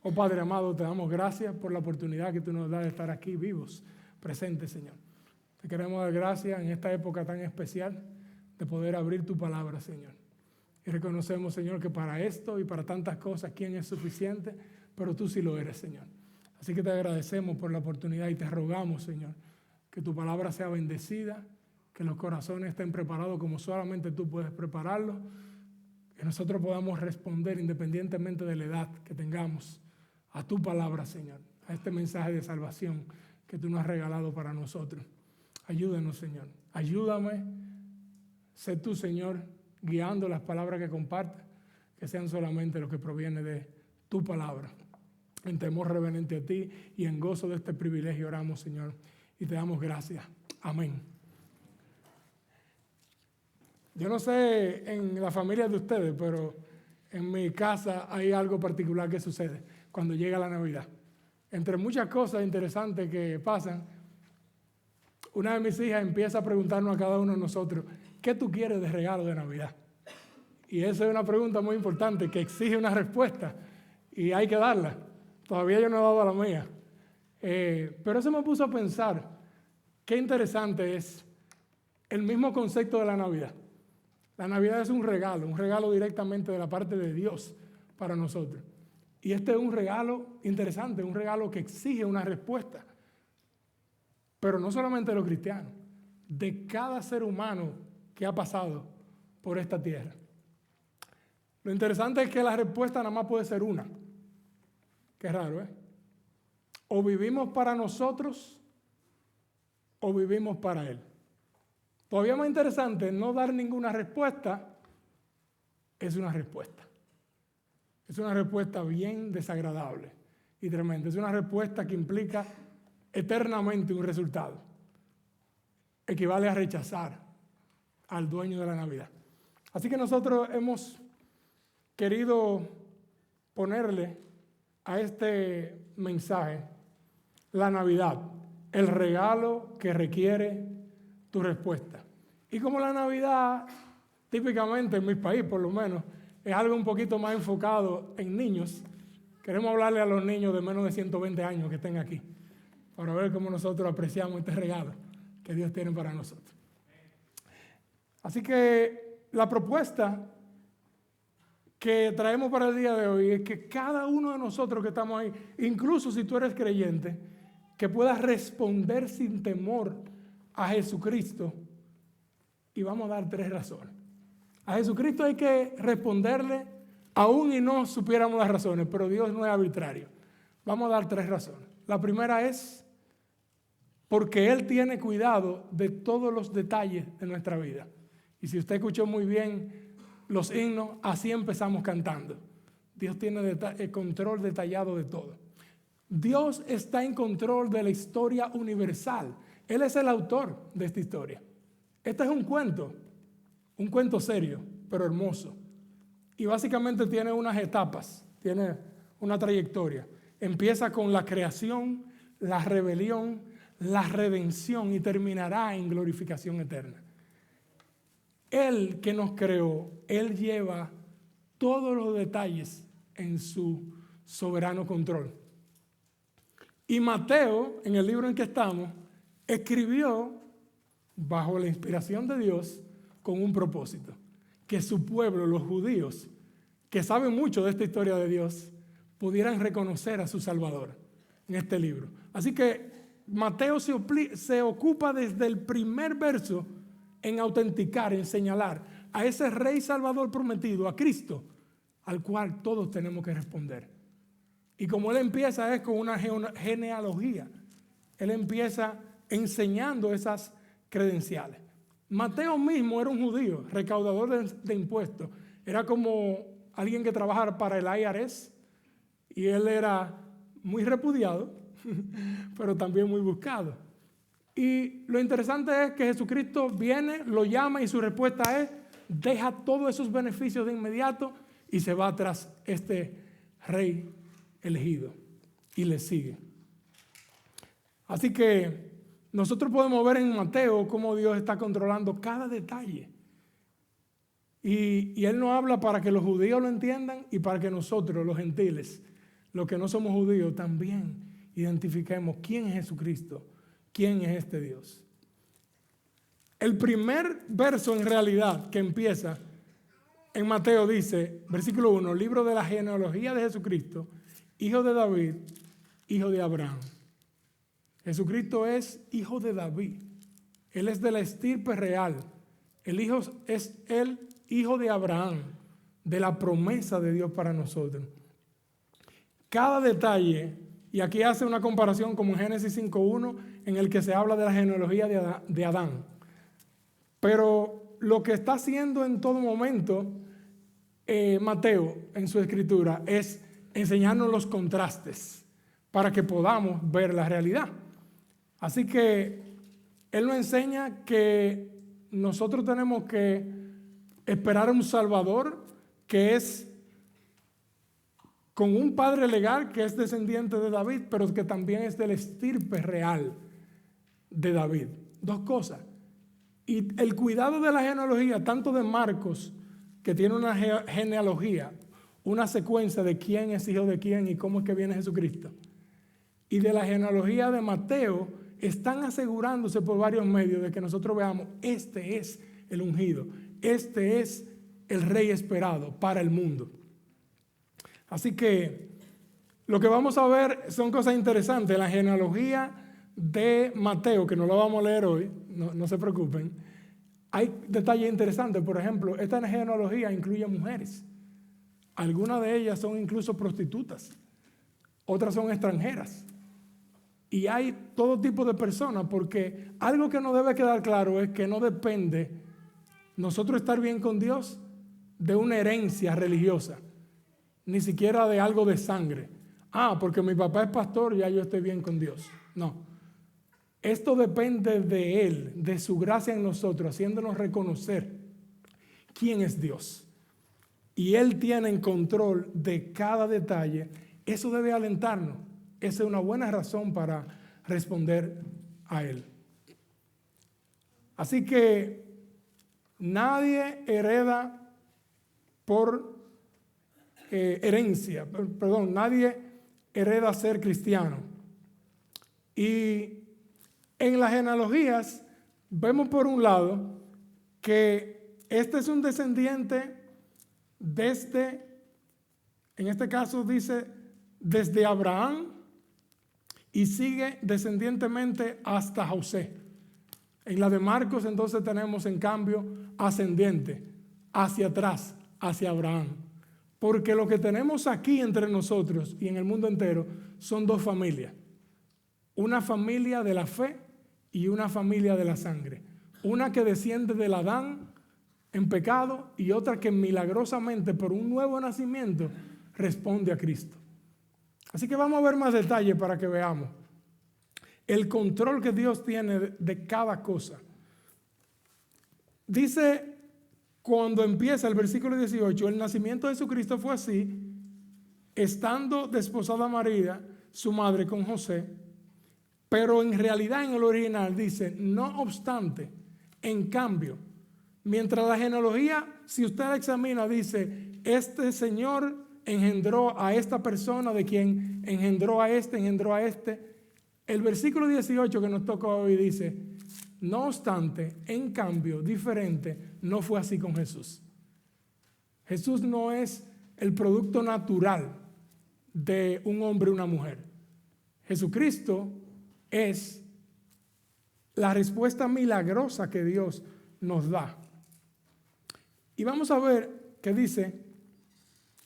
Oh Padre amado, te damos gracias por la oportunidad que tú nos das de estar aquí vivos, presentes, Señor. Te queremos dar gracias en esta época tan especial de poder abrir tu palabra, Señor. Y reconocemos, Señor, que para esto y para tantas cosas, ¿quién es suficiente? Pero tú sí lo eres, Señor. Así que te agradecemos por la oportunidad y te rogamos, Señor, que tu palabra sea bendecida, que los corazones estén preparados como solamente tú puedes prepararlos, que nosotros podamos responder independientemente de la edad que tengamos a tu palabra, Señor, a este mensaje de salvación que tú nos has regalado para nosotros. Ayúdanos, Señor. Ayúdame. Sé tú, Señor, guiando las palabras que compartas, que sean solamente lo que proviene de tu palabra. En temor reverente a ti y en gozo de este privilegio oramos, Señor, y te damos gracias. Amén. Yo no sé en la familia de ustedes, pero en mi casa hay algo particular que sucede cuando llega la Navidad. Entre muchas cosas interesantes que pasan, una de mis hijas empieza a preguntarnos a cada uno de nosotros, ¿qué tú quieres de regalo de Navidad? Y esa es una pregunta muy importante que exige una respuesta y hay que darla. Todavía yo no he dado la mía. Pero eso me puso a pensar qué interesante es el mismo concepto de la Navidad. La Navidad es un regalo directamente de la parte de Dios para nosotros. Y este es un regalo interesante, un regalo que exige una respuesta. Pero no solamente de los cristianos, de cada ser humano que ha pasado por esta tierra. Lo interesante es que la respuesta nada más puede ser una. Qué raro, ¿eh? O vivimos para nosotros o vivimos para Él. Todavía más interesante, no dar ninguna respuesta es una respuesta. Es una respuesta bien desagradable y tremenda. Es una respuesta que implica eternamente un resultado. Equivale a rechazar al dueño de la Navidad. Así que nosotros hemos querido ponerle a este mensaje la Navidad, el regalo que requiere tu respuesta. Y como la Navidad, típicamente en mi país por lo menos, es algo un poquito más enfocado en niños, queremos hablarle a los niños de menos de 120 años que estén aquí, para ver cómo nosotros apreciamos este regalo que Dios tiene para nosotros. Así que la propuesta que traemos para el día de hoy es que cada uno de nosotros que estamos ahí, incluso si tú eres creyente, que puedas responder sin temor a Jesucristo. Y vamos a dar 3 razones. A Jesucristo hay que responderle aún y no supiéramos las razones, pero Dios no es arbitrario. Vamos a dar 3 razones. La primera es porque Él tiene cuidado de todos los detalles de nuestra vida. Y si usted escuchó muy bien los himnos, así empezamos cantando. Dios tiene el control detallado de todo. Dios está en control de la historia universal. Él es el autor de esta historia. Este es un cuento serio, pero hermoso. Y básicamente tiene unas etapas, tiene una trayectoria. Empieza con la creación, la rebelión, la redención y terminará en glorificación eterna. Él que nos creó, Él lleva todos los detalles en su soberano control. Y Mateo, en el libro en que estamos, escribió bajo la inspiración de Dios con un propósito, que su pueblo, los judíos, que saben mucho de esta historia de Dios, pudieran reconocer a su Salvador en este libro. Así que Mateo se ocupa desde el primer verso en autenticar, en señalar a ese Rey Salvador prometido, a Cristo, al cual todos tenemos que responder. Y como él empieza es con una genealogía. Él empieza enseñando esas credenciales. Mateo mismo era un judío, recaudador de impuestos. Era como alguien que trabajara para el IRS y él era muy repudiado, pero también muy buscado. Y lo interesante es que Jesucristo viene, lo llama y su respuesta es, deja todos esos beneficios de inmediato y se va tras este rey elegido y le sigue. Así que nosotros podemos ver en Mateo cómo Dios está controlando cada detalle. Y Él nos habla para que los judíos lo entiendan y para que nosotros, los gentiles, los que no somos judíos, también identifiquemos quién es Jesucristo, quién es este Dios. El primer verso en realidad que empieza en Mateo dice, versículo 1, libro de la genealogía de Jesucristo, hijo de David, hijo de Abraham. Jesucristo es hijo de David. Él es de la estirpe real. El hijo es el hijo de Abraham, de la promesa de Dios para nosotros. Cada detalle, y aquí hace una comparación como en Génesis 5.1, en el que se habla de la genealogía de Adán. Pero lo que está haciendo en todo momento Mateo en su escritura es enseñarnos los contrastes para que podamos ver la realidad. Así que él nos enseña que nosotros tenemos que esperar a un Salvador que es con un padre legal que es descendiente de David, pero que también es del estirpe real de David. Dos cosas. Y el cuidado de la genealogía, tanto de Marcos, que tiene una genealogía, una secuencia de quién es hijo de quién y cómo es que viene Jesucristo, y de la genealogía de Mateo, están asegurándose por varios medios de que nosotros veamos, este es el ungido, este es el rey esperado para el mundo. Así que lo que vamos a ver son cosas interesantes. La genealogía de Mateo, que no lo vamos a leer hoy, no se preocupen, hay detalles interesantes. Por ejemplo, esta genealogía incluye mujeres. Algunas de ellas son incluso prostitutas, otras son extranjeras. Y hay todo tipo de personas, porque algo que nos debe quedar claro es que no depende nosotros estar bien con Dios de una herencia religiosa, ni siquiera de algo de sangre. Porque mi papá es pastor, ya yo estoy bien con Dios. No. Esto depende de Él, de su gracia en nosotros, haciéndonos reconocer quién es Dios. Y Él tiene en control de cada detalle. Eso debe alentarnos. Esa es una buena razón para responder a Él. Así que nadie hereda por herencia, nadie hereda ser cristiano. Y en las genealogías vemos por un lado que este es un descendiente desde, en este caso dice, desde Abraham y sigue descendientemente hasta José. En la de Marcos entonces tenemos en cambio ascendiente, hacia atrás, hacia Abraham. Porque lo que tenemos aquí entre nosotros y en el mundo entero son dos familias. Una familia de la fe y una familia de la sangre. Una que desciende del Adán en pecado y otra que milagrosamente por un nuevo nacimiento responde a Cristo. Así que vamos a ver más detalles para que veamos el control que Dios tiene de cada cosa. Dice, cuando empieza el versículo 18, el nacimiento de Jesucristo fue así, estando desposada María, su madre, con José, pero en realidad en el original dice, no obstante, en cambio, mientras la genealogía, si usted la examina, dice, este Señor engendró a esta persona, de quien engendró a este. El versículo 18 que nos toca hoy dice, no obstante, en cambio, diferente, no fue así con Jesús. Jesús no es el producto natural de un hombre y una mujer. Jesucristo es la respuesta milagrosa que Dios nos da. Y vamos a ver que dice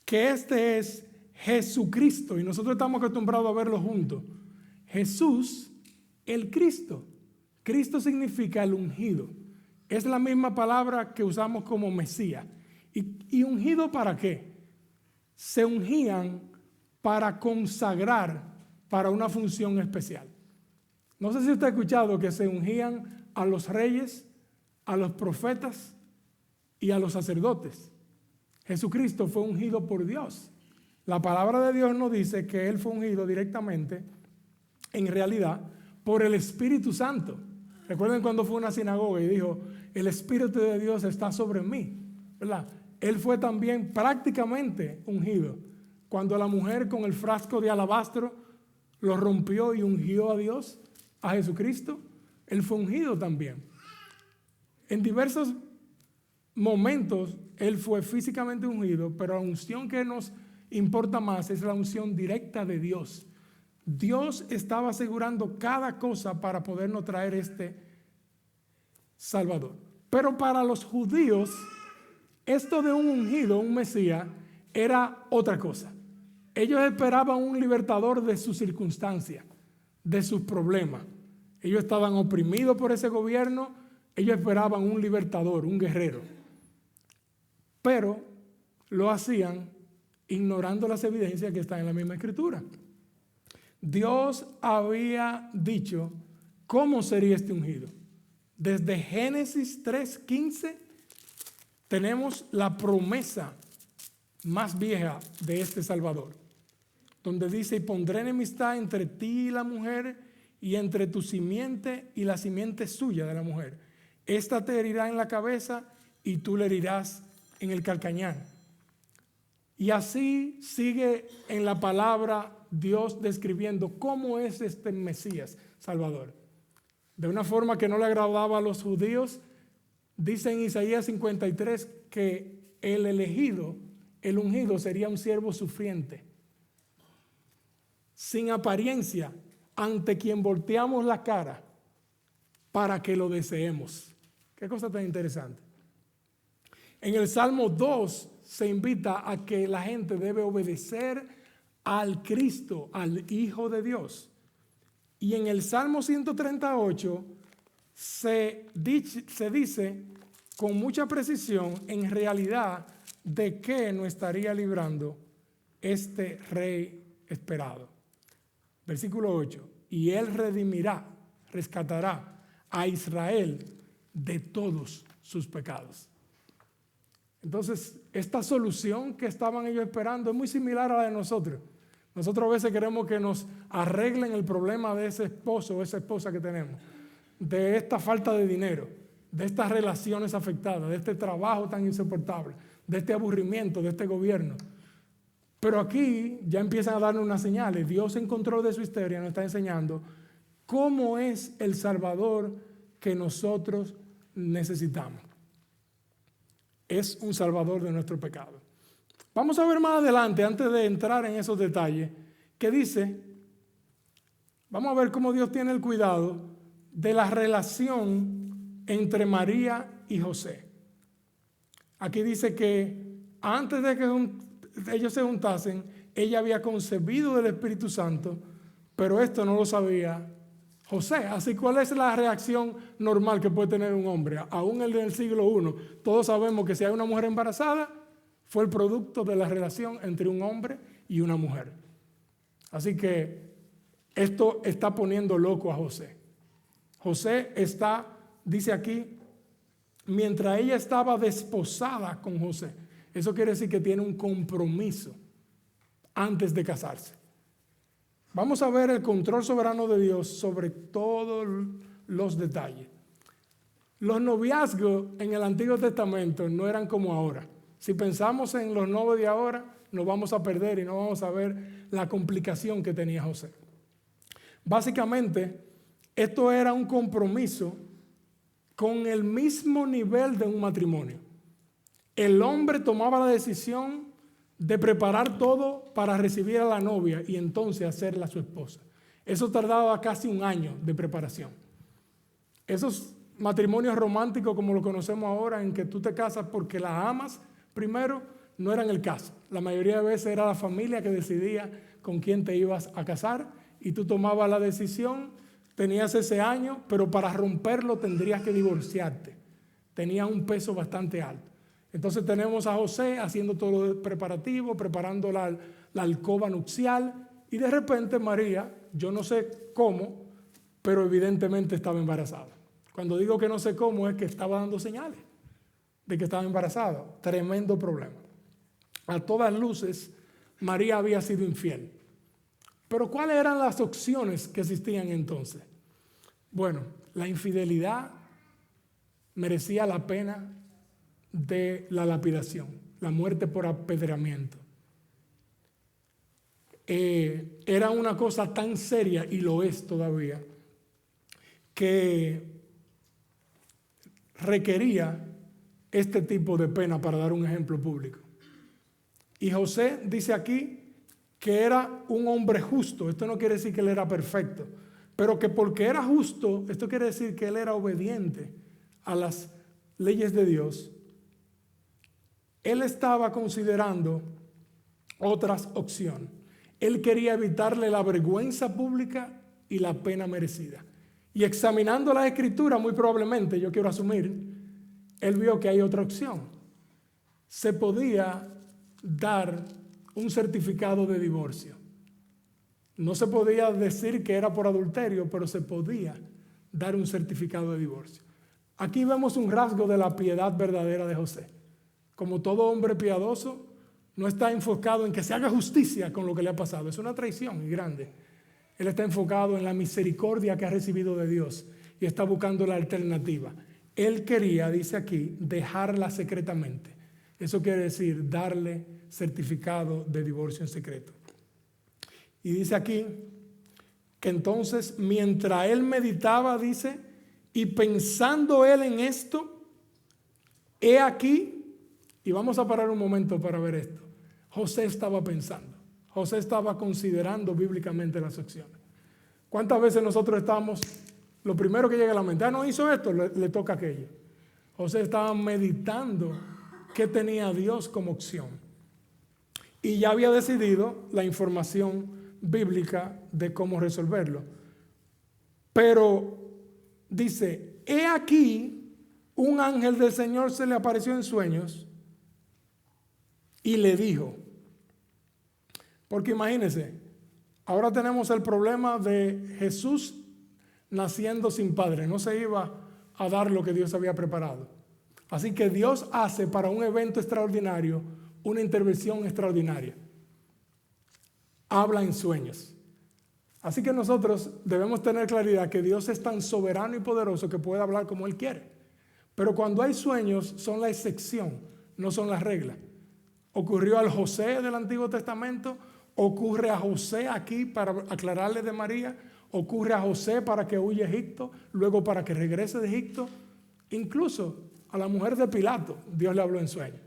que este es Jesucristo, y nosotros estamos acostumbrados a verlo juntos. Jesús, el Cristo. Cristo significa el ungido. Es la misma palabra que usamos como Mesías. ¿Y ungido para qué? Se ungían para consagrar para una función especial. No sé si usted ha escuchado que se ungían a los reyes, a los profetas y a los sacerdotes. Jesucristo fue ungido por Dios. La palabra de Dios nos dice que Él fue ungido directamente, en realidad, por el Espíritu Santo. Recuerden cuando fue a una sinagoga y dijo, el Espíritu de Dios está sobre mí, ¿verdad? Él fue también prácticamente ungido cuando la mujer con el frasco de alabastro lo rompió y ungió a Dios, a Jesucristo, Él fue ungido también. En diversos momentos Él fue físicamente ungido, pero la unción que nos importa más es la unción directa de Dios. Dios estaba asegurando cada cosa para podernos traer este Salvador. Pero para los judíos, esto de un ungido, un Mesías, era otra cosa. Ellos esperaban un libertador de sus circunstancias, de sus problemas. Ellos estaban oprimidos por ese gobierno, ellos esperaban un libertador, un guerrero. Pero lo hacían ignorando las evidencias que están en la misma Escritura. Dios había dicho cómo sería este ungido. Desde Génesis 3:15 tenemos la promesa más vieja de este Salvador, donde dice: y pondré enemistad entre ti y la mujer, y entre tu simiente y la simiente suya de la mujer. Esta te herirá en la cabeza y tú le herirás en el calcañar. Y así sigue en la palabra Dios describiendo cómo es este Mesías Salvador. De una forma que no le agradaba a los judíos, dice en Isaías 53 que el elegido, el ungido, sería un siervo sufriente, sin apariencia, ante quien volteamos la cara para que lo deseemos. Qué cosa tan interesante. En el Salmo 2 se invita a que la gente debe obedecer al Cristo, al Hijo de Dios. Y en el Salmo 138 se dice con mucha precisión, en realidad, de qué nos estaría librando este Rey esperado. Versículo 8: y Él redimirá, rescatará a Israel de todos sus pecados. Entonces, esta solución que estaban ellos esperando es muy similar a la de nosotros. Nosotros a veces queremos que nos arreglen el problema de ese esposo o esa esposa que tenemos, de esta falta de dinero, de estas relaciones afectadas, de este trabajo tan insoportable, de este aburrimiento, de este gobierno. Pero aquí ya empiezan a darnos unas señales. Dios, en control de su historia, nos está enseñando cómo es el Salvador que nosotros necesitamos. Es un Salvador de nuestro pecado. Vamos a ver más adelante, antes de entrar en esos detalles, que dice, vamos a ver cómo Dios tiene el cuidado de la relación entre María y José. Aquí dice que antes de que ellos se juntasen, ella había concebido del Espíritu Santo, pero esto no lo sabía José. Así, ¿cuál es la reacción normal que puede tener un hombre? Aún el del siglo I, todos sabemos que si hay una mujer embarazada, fue el producto de la relación entre un hombre y una mujer. Así que esto está poniendo loco a José. José está, dice aquí, mientras ella estaba desposada con José. Eso quiere decir que tiene un compromiso antes de casarse. Vamos a ver el control soberano de Dios sobre todos los detalles. Los noviazgos en el Antiguo Testamento no eran como ahora. Si pensamos en los novios de ahora, nos vamos a perder y no vamos a ver la complicación que tenía José. Básicamente, esto era un compromiso con el mismo nivel de un matrimonio. El hombre tomaba la decisión de preparar todo para recibir a la novia y entonces hacerla su esposa. Eso tardaba casi un año de preparación. Esos matrimonios románticos como lo conocemos ahora, en que tú te casas porque la amas primero, no eran el caso. La mayoría de veces era la familia que decidía con quién te ibas a casar y tú tomabas la decisión, tenías ese año, pero para romperlo tendrías que divorciarte. Tenía un peso bastante alto. Entonces tenemos a José haciendo todo el preparativo, preparando la alcoba nupcial, y de repente María, yo no sé cómo, pero evidentemente estaba embarazada. Cuando digo que no sé cómo, es que estaba dando señales de que estaba embarazada. Tremendo problema. A todas luces, María había sido infiel. Pero ¿cuáles eran las opciones que existían entonces? Bueno, la infidelidad merecía la pena de la lapidación, la muerte por apedreamiento. era una cosa tan seria, y lo es todavía, que requería este tipo de pena para dar un ejemplo público. Y José dice aquí que era un hombre justo. Esto no quiere decir que él era perfecto, pero que porque era justo, esto quiere decir que él era obediente a las leyes de Dios. Él estaba considerando otras opciones. Él quería evitarle la vergüenza pública y la pena merecida. Y examinando la Escritura, muy probablemente, yo quiero asumir, él vio que hay otra opción. Se podía dar un certificado de divorcio. No se podía decir que era por adulterio, pero se podía dar un certificado de divorcio. Aquí vemos un rasgo de la piedad verdadera de José. Como todo hombre piadoso, no está enfocado en que se haga justicia con lo que le ha pasado. Es una traición grande. Él está enfocado en la misericordia que ha recibido de Dios y está buscando la alternativa. Él quería, dice aquí, dejarla secretamente. Eso quiere decir darle certificado de divorcio en secreto. Y dice aquí que entonces, mientras él meditaba, dice, y pensando él en esto, he aquí, y vamos a parar un momento para ver esto. José estaba pensando, José estaba considerando bíblicamente las opciones. ¿Cuántas veces nosotros estamos, lo primero que llega a la mente, no hizo esto, le toca aquello? José estaba meditando qué tenía Dios como opción. Y ya había decidido la información bíblica de cómo resolverlo. Pero dice, he aquí, un ángel del Señor se le apareció en sueños y le dijo, porque imagínense, ahora tenemos el problema de Jesús naciendo sin padre, no se iba a dar lo que Dios había preparado. Así que Dios hace para un evento extraordinario una intervención extraordinaria. Habla en sueños. Así que nosotros debemos tener claridad que Dios es tan soberano y poderoso que puede hablar como Él quiere. Pero cuando hay sueños son la excepción, no son las reglas. Ocurrió al José del Antiguo Testamento, ocurre a José aquí para aclararle de María, ocurre a José para que huya a Egipto, luego para que regrese de Egipto. Incluso a la mujer de Pilato Dios le habló en sueños.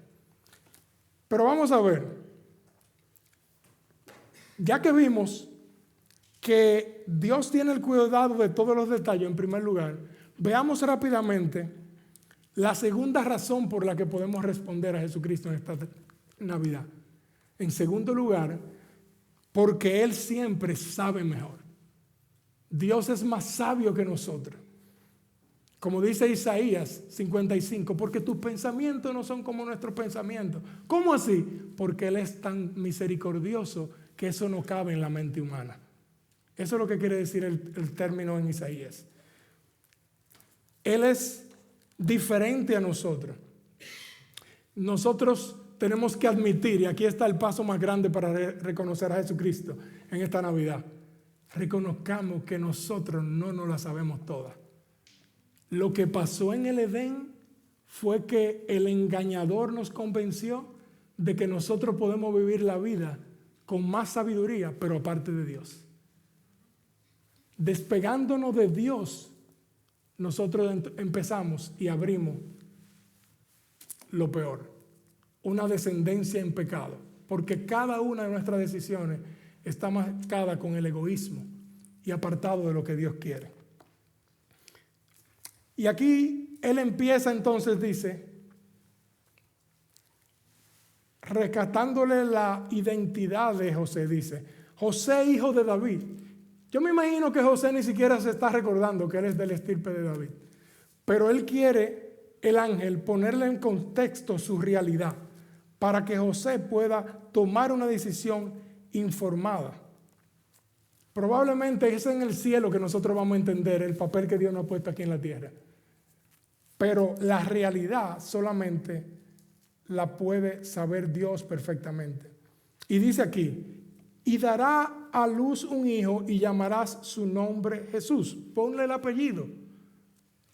Pero vamos a ver, ya que vimos que Dios tiene el cuidado de todos los detalles en primer lugar, veamos rápidamente la segunda razón por la que podemos responder a Jesucristo en esta Navidad. En segundo lugar, porque Él siempre sabe mejor. Dios es más sabio que nosotros. Como dice Isaías 55, porque tus pensamientos no son como nuestros pensamientos. ¿Cómo así? Porque Él es tan misericordioso que eso no cabe en la mente humana. Eso es lo que quiere decir el término en Isaías. Él es diferente a nosotros. Nosotros tenemos que admitir, y aquí está el paso más grande para reconocer a Jesucristo en esta Navidad. Reconozcamos que nosotros no nos la sabemos todas. Lo que pasó en el Edén fue que el engañador nos convenció de que nosotros podemos vivir la vida con más sabiduría, pero aparte de Dios. Despegándonos de Dios, nosotros empezamos y abrimos lo peor, una descendencia en pecado, porque cada una de nuestras decisiones está marcada con el egoísmo y apartado de lo que Dios quiere. Y aquí él empieza entonces, dice, rescatándole la identidad de José, dice, José hijo de David. Yo me imagino que José ni siquiera se está recordando que él es del estirpe de David, pero él quiere, el ángel, ponerle en contexto su realidad para que José pueda tomar una decisión informada. Probablemente es en el cielo que nosotros vamos a entender el papel que Dios nos ha puesto aquí en la tierra. Pero la realidad solamente la puede saber Dios perfectamente. Y dice aquí, y dará a luz un hijo y llamarás su nombre Jesús. Ponle el apellido.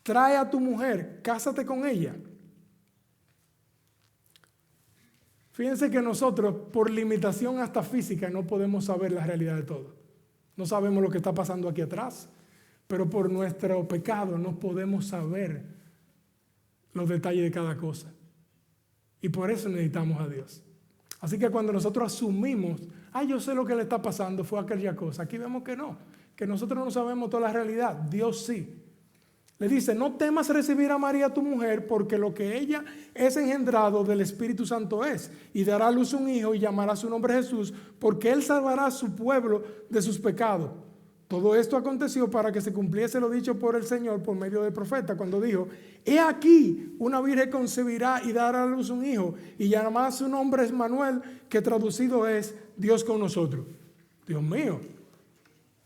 Trae a tu mujer, cásate con ella. Fíjense que nosotros, por limitación hasta física, no podemos saber la realidad de todo. No sabemos lo que está pasando aquí atrás, pero por nuestro pecado no podemos saber los detalles de cada cosa. Y por eso necesitamos a Dios. Así que cuando nosotros asumimos, yo sé lo que le está pasando, fue aquella cosa. Aquí vemos que no, que nosotros no sabemos toda la realidad. Dios sí. Le dice, no temas recibir a María tu mujer, porque lo que ella es engendrado del Espíritu Santo es. Y dará a luz un hijo y llamará su nombre Jesús, porque él salvará a su pueblo de sus pecados. Todo esto aconteció para que se cumpliese lo dicho por el Señor por medio del profeta, cuando dijo, he aquí, una virgen concebirá y dará a luz un hijo, y llamará su nombre Emmanuel, que traducido es Dios con nosotros. Dios mío,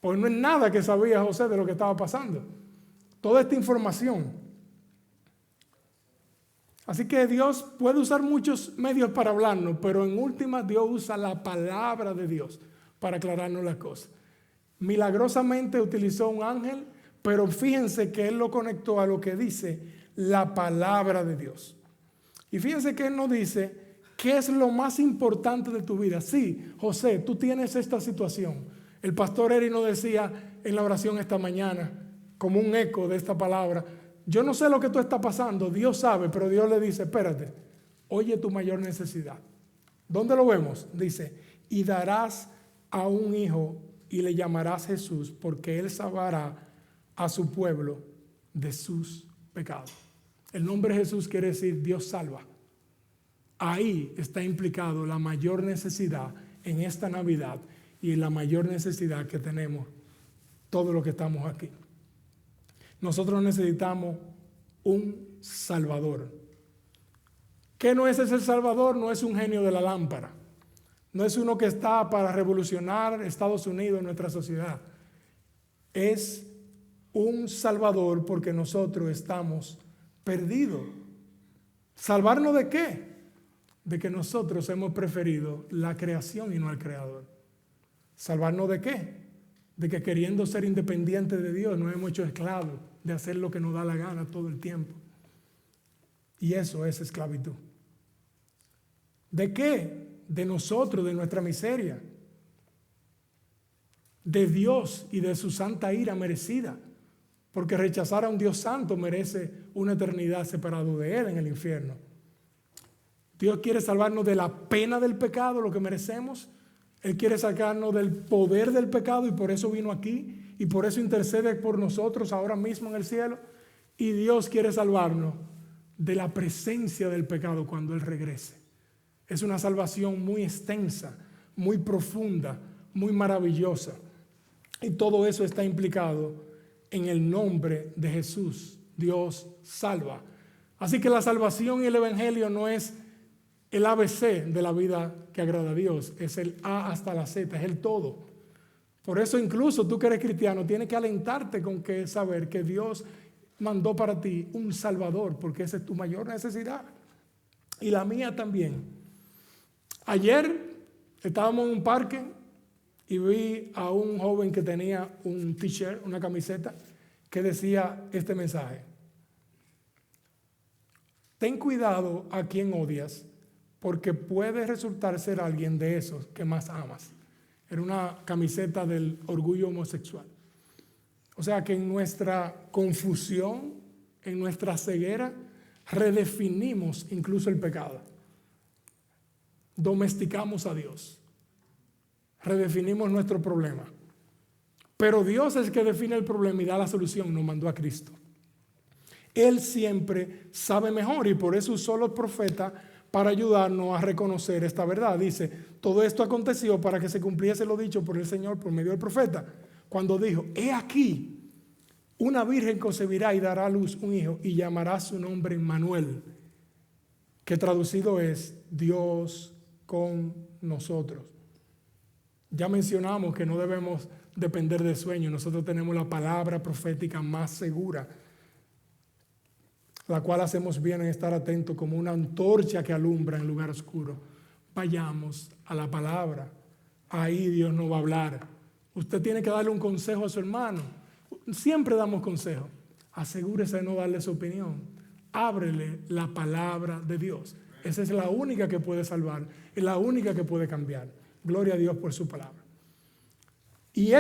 pues no es nada que sabía José de lo que estaba pasando. Toda esta información. Así que Dios puede usar muchos medios para hablarnos, pero en última Dios usa la palabra de Dios para aclararnos las cosas. Milagrosamente utilizó un ángel, pero fíjense que Él lo conectó a lo que dice la palabra de Dios. Y fíjense que Él nos dice qué es lo más importante de tu vida. Sí, José, tú tienes esta situación. El pastor Eri nos decía en la oración esta mañana, como un eco de esta palabra, yo no sé lo que tú estás pasando, Dios sabe, pero Dios le dice, espérate, oye tu mayor necesidad. ¿Dónde lo vemos? Dice, y darás a un hijo y le llamarás Jesús, porque él salvará a su pueblo de sus pecados. El nombre Jesús quiere decir Dios salva. Ahí está implicado la mayor necesidad en esta Navidad y la mayor necesidad que tenemos todos los que estamos aquí. Nosotros necesitamos un Salvador. ¿Qué no es ese Salvador? No es un genio de la lámpara. No es uno que está para revolucionar Estados Unidos, nuestra sociedad. Es un Salvador porque nosotros estamos perdidos. ¿Salvarnos de qué? De que nosotros hemos preferido la creación y no al Creador. ¿Salvarnos de qué? De que queriendo ser independientes de Dios nos hemos hecho esclavos de hacer lo que nos da la gana todo el tiempo. Y eso es esclavitud. ¿De qué? De nosotros, de nuestra miseria. De Dios y de su santa ira merecida. Porque rechazar a un Dios santo merece una eternidad separado de Él en el infierno. Dios quiere salvarnos de la pena del pecado, lo que merecemos. Él quiere sacarnos del poder del pecado y por eso vino aquí y por eso intercede por nosotros ahora mismo en el cielo. Y Dios quiere salvarnos de la presencia del pecado cuando Él regrese. Es una salvación muy extensa, muy profunda, muy maravillosa. Y todo eso está implicado en el nombre de Jesús. Dios salva. Así que la salvación y el evangelio no es el ABC de la vida que agrada a Dios, es el A hasta la Z, es el todo. Por eso incluso tú que eres cristiano tienes que alentarte con que saber que Dios mandó para ti un Salvador, porque esa es tu mayor necesidad y la mía también. Ayer estábamos en un parque y vi a un joven que tenía un t-shirt, una camiseta que decía este mensaje: ten cuidado a quien odias, porque puede resultar ser alguien de esos que más amas. Era una camiseta del orgullo homosexual. O sea que en nuestra confusión, en nuestra ceguera, redefinimos incluso el pecado. Domesticamos a Dios. Redefinimos nuestro problema. Pero Dios es el que define el problema y da la solución. Nos mandó a Cristo. Él siempre sabe mejor y por eso usó los profetas para ayudarnos a reconocer esta verdad. Dice, todo esto aconteció para que se cumpliese lo dicho por el Señor por medio del profeta, cuando dijo, he aquí, una virgen concebirá y dará a luz un hijo y llamará su nombre Emmanuel, que traducido es Dios con nosotros. Ya mencionamos que no debemos depender de sueños. Nosotros tenemos la palabra profética más segura, la cual hacemos bien en estar atentos como una antorcha que alumbra en lugar oscuro. Vayamos a la palabra. Ahí Dios nos va a hablar. Usted tiene que darle un consejo a su hermano. Siempre damos consejos. Asegúrese de no darle su opinión. Ábrele la palabra de Dios. Esa es la única que puede salvar, es la única que puede cambiar. Gloria a Dios por su palabra. Y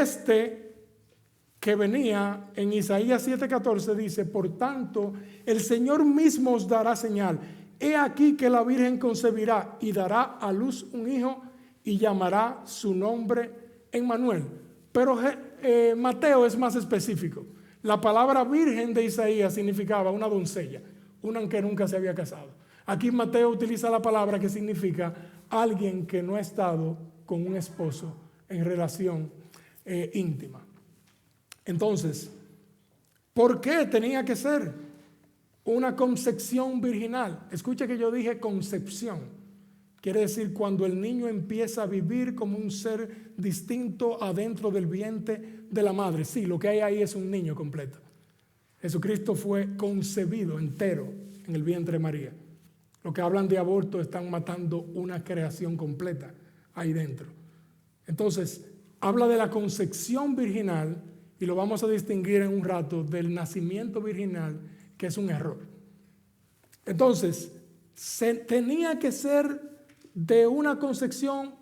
que venía en Isaías 7:14 dice: por tanto, el Señor mismo os dará señal. He aquí que la Virgen concebirá y dará a luz un hijo y llamará su nombre Emmanuel. Pero Mateo es más específico. La palabra virgen de Isaías significaba una doncella, una que nunca se había casado. Aquí Mateo utiliza la palabra que significa alguien que no ha estado con un esposo en relación íntima. Entonces, ¿por qué tenía que ser una concepción virginal? Escucha que yo dije concepción. Quiere decir cuando el niño empieza a vivir como un ser distinto adentro del vientre de la madre. Sí, lo que hay ahí es un niño completo. Jesucristo fue concebido entero en el vientre de María. Los que hablan de aborto están matando una creación completa ahí dentro. Entonces, habla de la concepción virginal y lo vamos a distinguir en un rato del nacimiento virginal, que es un error. Entonces, tenía que ser de una concepción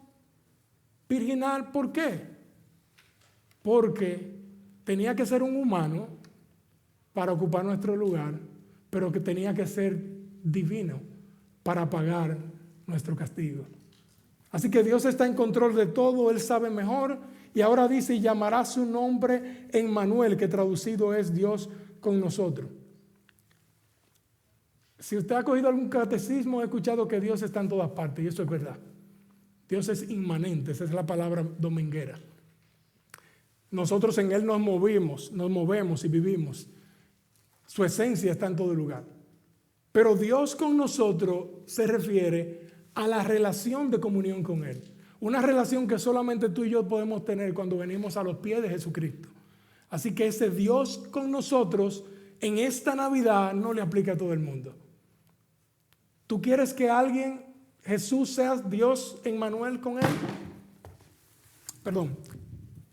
virginal. ¿Por qué? Porque tenía que ser un humano para ocupar nuestro lugar, pero que tenía que ser divino para pagar nuestro castigo. Así que Dios está en control de todo, Él sabe mejor, y ahora dice: y llamará su nombre Emmanuel, que traducido es Dios con nosotros. Si usted ha cogido algún catecismo, ha escuchado que Dios está en todas partes, y eso es verdad. Dios es inmanente, esa es la palabra dominguera. Nosotros en Él nos movemos y vivimos. Su esencia está en todo lugar. Pero Dios con nosotros se refiere a la relación de comunión con Él. Una relación que solamente tú y yo podemos tener cuando venimos a los pies de Jesucristo. Así que ese Dios con nosotros en esta Navidad no le aplica a todo el mundo. ¿Tú quieres que Jesús sea Dios Emmanuel con él?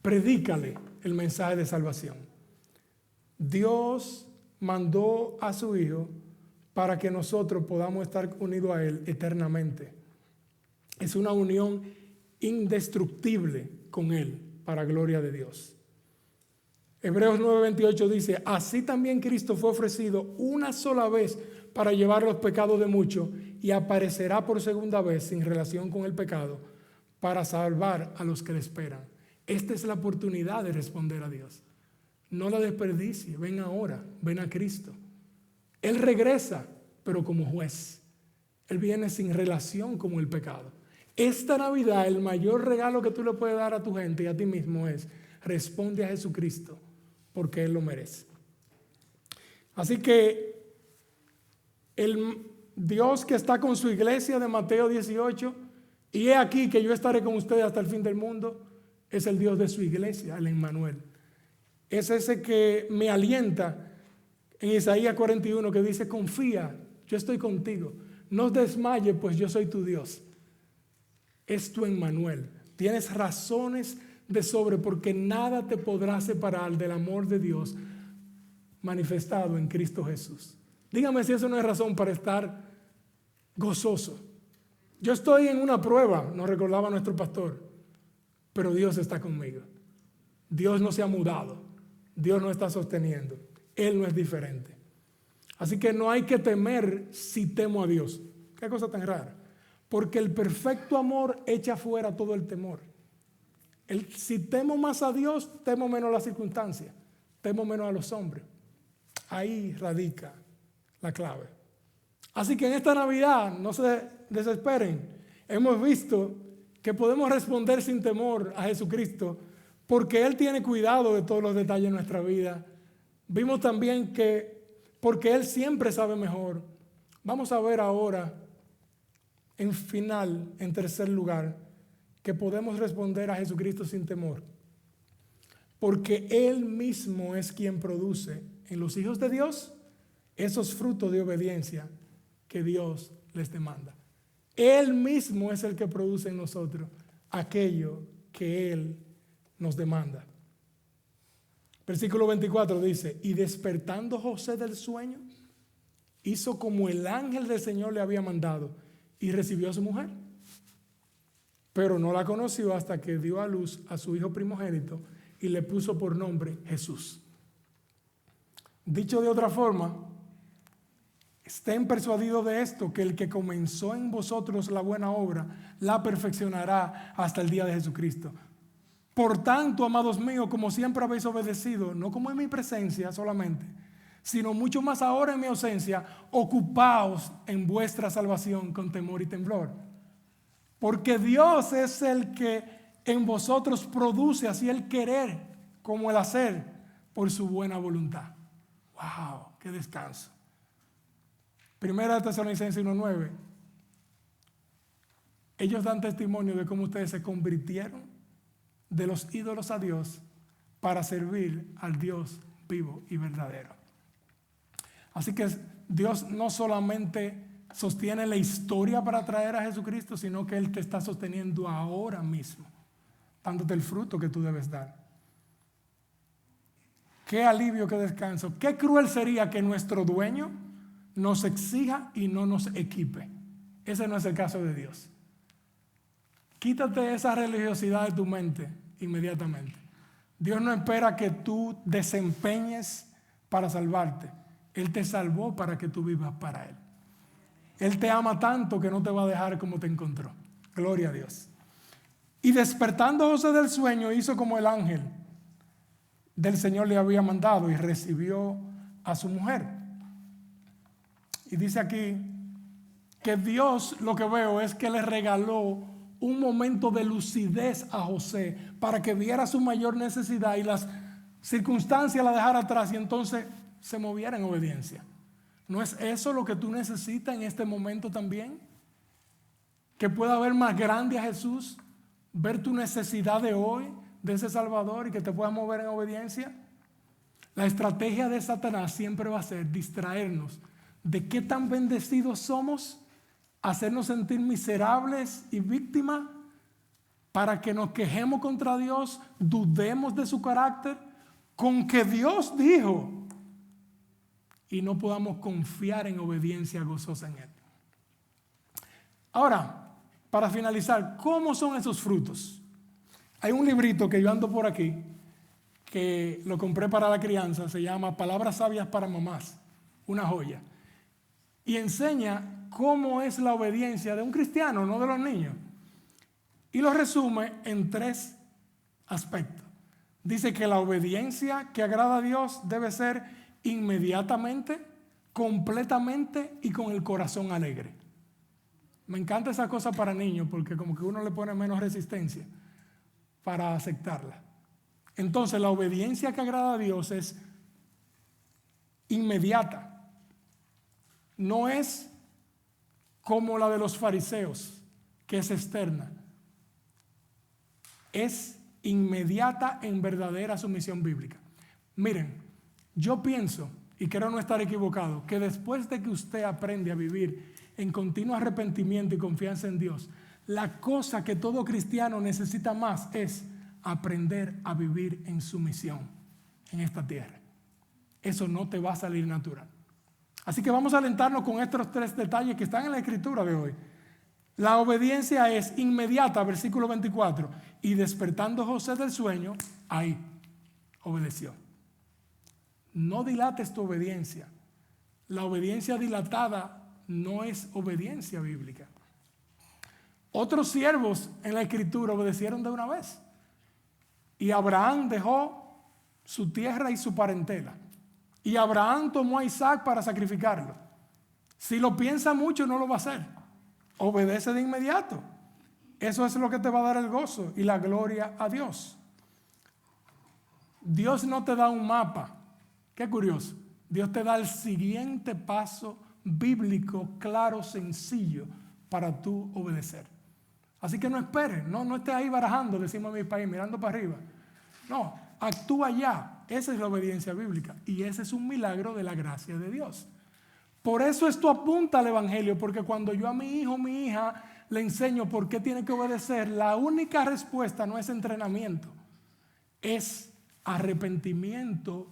Predícale el mensaje de salvación. Dios mandó a su Hijo para que nosotros podamos estar unidos a Él eternamente. Es una unión indestructible con Él, para gloria de Dios. Hebreos 9:28 dice: así también Cristo fue ofrecido una sola vez para llevar los pecados de muchos, y aparecerá por segunda vez sin relación con el pecado para salvar a los que le esperan. Esta es la oportunidad de responder a Dios. No la desperdicie. Ven ahora, ven a Cristo. Él regresa, pero como juez. Él viene sin relación con el pecado. Esta Navidad, el mayor regalo que tú le puedes dar a tu gente y a ti mismo es: responde a Jesucristo, porque Él lo merece. Así que el Dios que está con su iglesia de Mateo 18, y he aquí que yo estaré con ustedes hasta el fin del mundo, es el Dios de su iglesia, el Emmanuel. Es ese que me alienta en Isaías 41, que dice: confía, yo estoy contigo, no desmayes, pues yo soy tu Dios. Es tu Emmanuel. Tienes razones de sobre, porque nada te podrá separar del amor de Dios manifestado en Cristo Jesús. Dígame si eso no es razón para estar gozoso. Yo estoy en una prueba, nos recordaba nuestro pastor, pero Dios está conmigo. Dios no se ha mudado. Dios no está sosteniendo. Él no es diferente. Así que no hay que temer si temo a Dios. Qué cosa tan rara. Porque el perfecto amor echa fuera todo el temor. Si temo más a Dios, temo menos a las circunstancias, temo menos a los hombres. Ahí radica la clave. Así que en esta Navidad, no se desesperen, hemos visto que podemos responder sin temor a Jesucristo, porque Él tiene cuidado de todos los detalles de nuestra vida. Vimos también que porque Él siempre sabe mejor. Vamos a ver ahora, en tercer lugar, que podemos responder a Jesucristo sin temor, porque Él mismo es quien produce en los hijos de Dios esos frutos de obediencia que Dios les demanda. Él mismo es el que produce en nosotros aquello que Él nos demanda. Versículo 24 dice: y despertando José del sueño, hizo como el ángel del Señor le había mandado, y recibió a su mujer. Pero no la conoció hasta que dio a luz a su hijo primogénito y le puso por nombre Jesús. Dicho de otra forma, estén persuadidos de esto, que el que comenzó en vosotros la buena obra, la perfeccionará hasta el día de Jesucristo. Por tanto, amados míos, como siempre habéis obedecido, no como en mi presencia solamente, sino mucho más ahora en mi ausencia, ocupaos en vuestra salvación con temor y temblor. Porque Dios es el que en vosotros produce así el querer como el hacer por su buena voluntad. ¡Wow! ¡Qué descanso! Primera de Tesalonicenses 1:9. Ellos dan testimonio de cómo ustedes se convirtieron de los ídolos a Dios para servir al Dios vivo y verdadero. Así que Dios no solamente sostiene la historia para traer a Jesucristo, sino que Él te está sosteniendo ahora mismo, dándote el fruto que tú debes dar. Qué alivio, qué descanso. Qué cruel sería que nuestro dueño nos exija y no nos equipe. Ese no es el caso de Dios. Quítate esa religiosidad de tu mente inmediatamente. Dios no espera que tú desempeñes para salvarte. Él te salvó para que tú vivas para Él. Él te ama tanto que no te va a dejar como te encontró. Gloria a Dios. Y despertando José del sueño, hizo como el ángel del Señor le había mandado y recibió a su mujer. Y dice aquí que Dios, lo que veo es que le regaló un momento de lucidez a José para que viera su mayor necesidad y las circunstancias la dejara atrás y entonces se moviera en obediencia. ¿No es eso lo que tú necesitas en este momento también? Que pueda ver más grande a Jesús, ver tu necesidad de hoy, de ese Salvador, y que te pueda mover en obediencia. La estrategia de Satanás siempre va a ser distraernos de qué tan bendecidos somos, hacernos sentir miserables y víctimas, para que nos quejemos contra Dios, dudemos de su carácter, con que Dios dijo, y no podamos confiar en obediencia gozosa en Él. Ahora, para finalizar, ¿cómo son esos frutos? Hay un librito que yo ando por aquí, que lo compré para la crianza, se llama Palabras Sabias para Mamás, una joya. Y enseña cómo es la obediencia de un cristiano, no de los niños. Y lo resume en 3 aspectos. Dice que la obediencia que agrada a Dios debe ser inmediatamente, completamente y con el corazón alegre. Me encanta esa cosa para niños porque como que uno le pone menos resistencia para aceptarla. Entonces la obediencia que agrada a Dios es inmediata. No es como la de los fariseos, que es externa. Es inmediata en verdadera sumisión bíblica. Miren, yo pienso, y quiero no estar equivocado, que después de que usted aprende a vivir en continuo arrepentimiento y confianza en Dios, la cosa que todo cristiano necesita más es aprender a vivir en sumisión en esta tierra. Eso no te va a salir natural. Así que vamos a alentarnos con estos 3 detalles que están en la escritura de hoy. La obediencia es inmediata, versículo 24. Y despertando José del sueño, ahí obedeció. No dilates tu obediencia. La obediencia dilatada no es obediencia bíblica. Otros siervos en la escritura obedecieron de una vez. Y Abraham dejó su tierra y su parentela. Y Abraham tomó a Isaac para sacrificarlo. Si lo piensa mucho, no lo va a hacer. Obedece de inmediato. Eso es lo que te va a dar el gozo y la gloria a Dios. Dios no te da un mapa. Qué curioso. Dios te da el siguiente paso bíblico, claro, sencillo, para tú obedecer. Así que no esperes, no estés ahí barajando, decimos en mi país, mirando para arriba. No, actúa ya. Esa es la obediencia bíblica y ese es un milagro de la gracia de Dios. Por eso esto apunta al Evangelio, porque cuando yo a mi hijo o mi hija le enseño por qué tiene que obedecer, la única respuesta no es entrenamiento, es arrepentimiento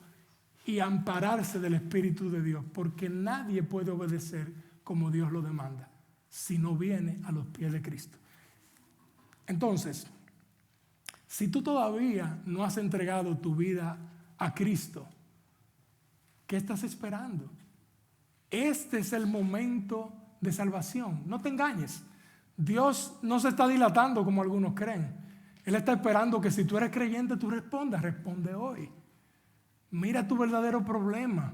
y ampararse del Espíritu de Dios, porque nadie puede obedecer como Dios lo demanda. si no viene a los pies de Cristo. Entonces, si tú todavía no has entregado tu vida a Cristo, ¿qué estás esperando? Este es el momento de salvación. No te engañes. Dios no se está dilatando como algunos creen. Él está esperando que si tú eres creyente, tú respondas. Responde hoy. Mira tu verdadero problema.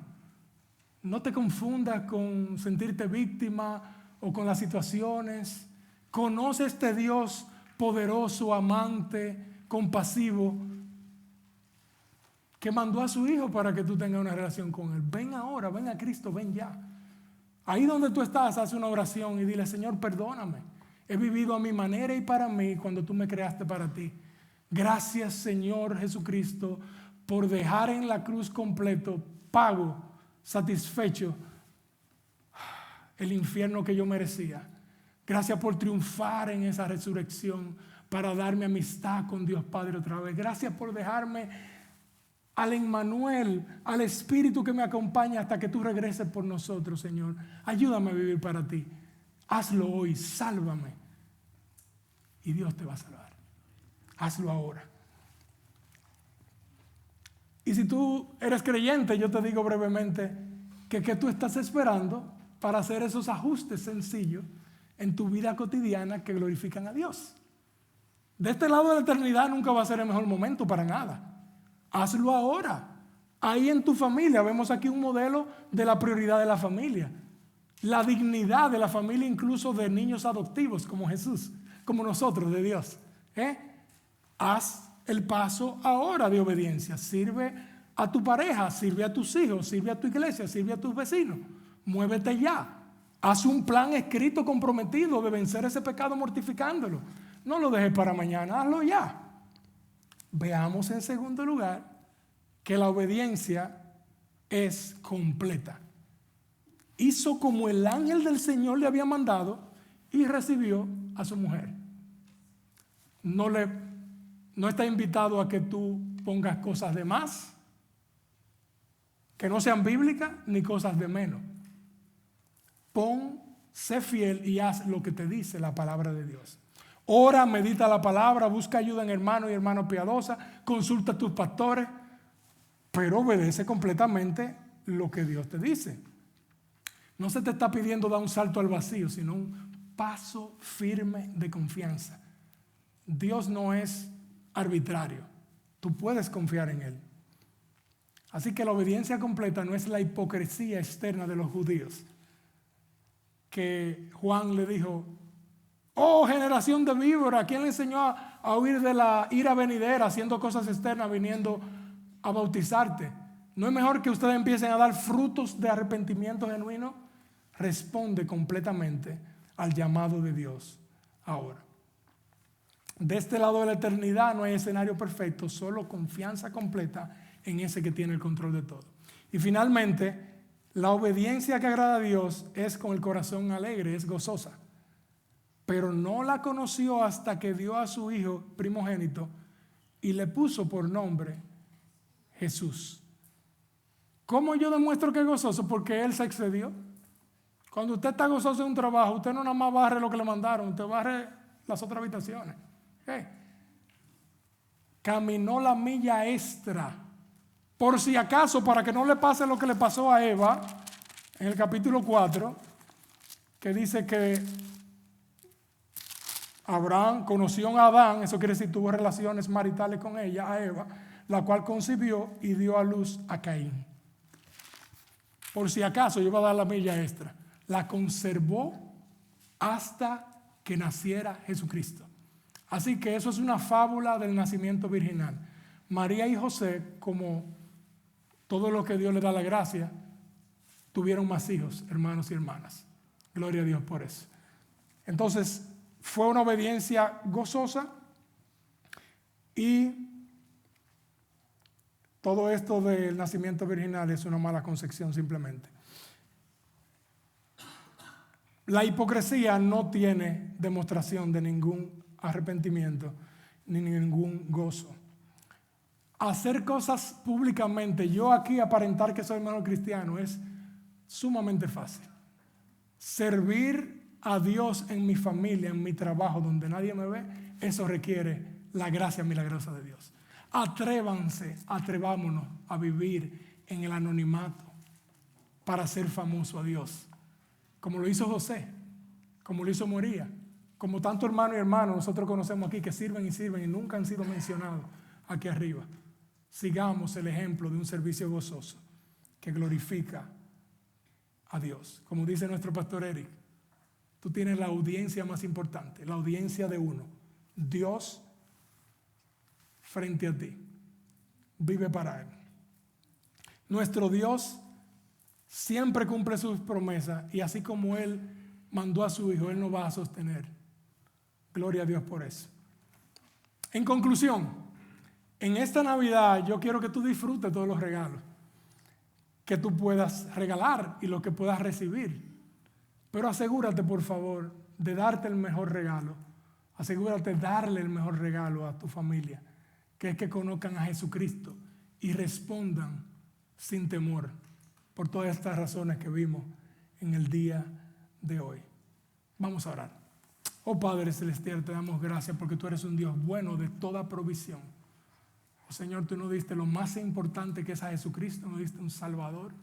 No te confundas con sentirte víctima o con las situaciones. Conoce a este Dios poderoso, amante, compasivo, que mandó a su Hijo para que tú tengas una relación con Él. Ven ahora, ven a Cristo, ven ya. Ahí donde tú estás, haz una oración y dile: Señor, perdóname. He vivido a mi manera y para mí cuando tú me creaste para ti. Gracias, Señor Jesucristo, por dejar en la cruz completo, pago, satisfecho, el infierno que yo merecía. Gracias por triunfar en esa resurrección para darme amistad con Dios Padre otra vez. Gracias por dejarme al Emmanuel, al Espíritu que me acompaña hasta que tú regreses por nosotros, Señor. Ayúdame a vivir para ti. Hazlo hoy, sálvame. Y Dios te va a salvar. Hazlo ahora. Y si tú eres creyente, yo te digo brevemente que tú estás esperando para hacer esos ajustes sencillos en tu vida cotidiana que glorifican a Dios. De este lado de la eternidad nunca va a ser el mejor momento para nada. Hazlo ahora. Ahí en tu familia vemos aquí un modelo de la prioridad de la familia. La dignidad de la familia, incluso de niños adoptivos como Jesús, como nosotros, de Dios. Haz el paso ahora de obediencia. Sirve a tu pareja, sirve a tus hijos, sirve a tu iglesia, sirve a tus vecinos. Muévete ya. Haz un plan escrito comprometido de vencer ese pecado mortificándolo. No lo dejes para mañana, hazlo ya. Veamos en segundo lugar que la obediencia es completa. Hizo como el ángel del Señor le había mandado y recibió a su mujer. No está invitado a que tú pongas cosas de más, que no sean bíblicas, ni cosas de menos. Sé fiel y haz lo que te dice la palabra de Dios. Ora, medita la palabra, busca ayuda en hermano y hermana piadosa, consulta a tus pastores, pero obedece completamente lo que Dios te dice. No se te está pidiendo dar un salto al vacío, sino un paso firme de confianza. Dios no es arbitrario. Tú puedes confiar en Él. Así que la obediencia completa no es la hipocresía externa de los judíos. Que Juan le dijo: oh, generación de víbora, ¿quién le enseñó a huir de la ira venidera haciendo cosas externas, viniendo a bautizarte? ¿No es mejor que ustedes empiecen a dar frutos de arrepentimiento genuino? Responde completamente al llamado de Dios ahora. De este lado de la eternidad no hay escenario perfecto, solo confianza completa en ese que tiene el control de todo. Y finalmente, la obediencia que agrada a Dios es con el corazón alegre, es gozosa. Pero no la conoció hasta que dio a su hijo primogénito y le puso por nombre Jesús. ¿Cómo yo demuestro que es gozoso? Porque Él se excedió. Cuando usted está gozoso en un trabajo, usted no nada más barre lo que le mandaron, usted barre las otras habitaciones. Caminó la milla extra. Por si acaso, para que no le pase lo que le pasó a Eva, en el capítulo 4, que dice que Abraham conoció a Adán, eso quiere decir tuvo relaciones maritales con ella, a Eva, la cual concibió y dio a luz a Caín. Por si acaso yo iba a dar la milla extra. La conservó hasta que naciera Jesucristo. Así que eso es una fábula del nacimiento virginal. María y José, como todo lo que Dios le da la gracia, tuvieron más hijos, hermanos y hermanas. Gloria a Dios por eso. Entonces, fue una obediencia gozosa y todo esto del nacimiento virginal es una mala concepción simplemente. La hipocresía no tiene demostración de ningún arrepentimiento ni ningún gozo. Hacer cosas públicamente, yo aquí aparentar que soy el mejor cristiano, es sumamente fácil. Servir a Dios en mi familia, en mi trabajo, donde nadie me ve, eso requiere la gracia milagrosa de Dios. Atrevámonos a vivir en el anonimato para hacer famoso a Dios, como lo hizo José, como lo hizo Moría, como tantos hermanos y hermanas nosotros conocemos aquí que sirven y nunca han sido mencionados aquí arriba. Sigamos el ejemplo de un servicio gozoso que glorifica a Dios. Como dice nuestro pastor Eric, tú tienes la audiencia más importante, la audiencia de uno, Dios frente a ti. Vive para Él. Nuestro Dios siempre cumple sus promesas y así como Él mandó a su Hijo, Él nos va a sostener. Gloria a Dios por eso. En conclusión, en esta Navidad yo quiero que tú disfrutes todos los regalos que tú puedas regalar y lo que puedas recibir. Pero asegúrate, por favor, de darte el mejor regalo. Asegúrate de darle el mejor regalo a tu familia, que es que conozcan a Jesucristo y respondan sin temor por todas estas razones que vimos en el día de hoy. Vamos a orar. Oh Padre Celestial, te damos gracias porque tú eres un Dios bueno de toda provisión. Oh Señor, tú nos diste lo más importante que es a Jesucristo, nos diste un Salvador.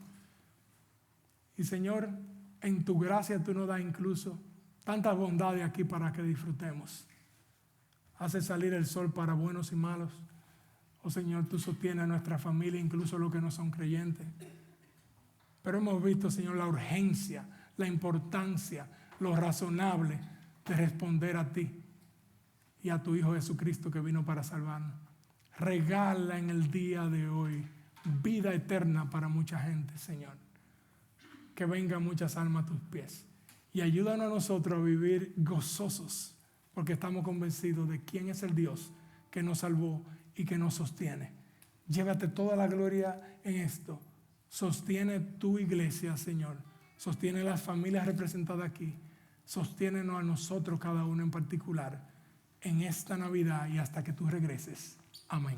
Y Señor, en tu gracia tú nos das incluso tantas bondades aquí para que disfrutemos. Haces salir el sol para buenos y malos. Oh Señor, tú sostienes a nuestra familia, incluso los que no son creyentes. Pero hemos visto, Señor, la urgencia, la importancia, lo razonable de responder a ti y a tu Hijo Jesucristo que vino para salvarnos. Regala en el día de hoy vida eterna para mucha gente, Señor. Que vengan muchas almas a tus pies. Y ayúdanos a nosotros a vivir gozosos, porque estamos convencidos de quién es el Dios que nos salvó y que nos sostiene. Llévate toda la gloria en esto. Sostiene tu iglesia, Señor. Sostiene las familias representadas aquí. Sosténenos a nosotros, cada uno en particular, en esta Navidad y hasta que tú regreses. Amén.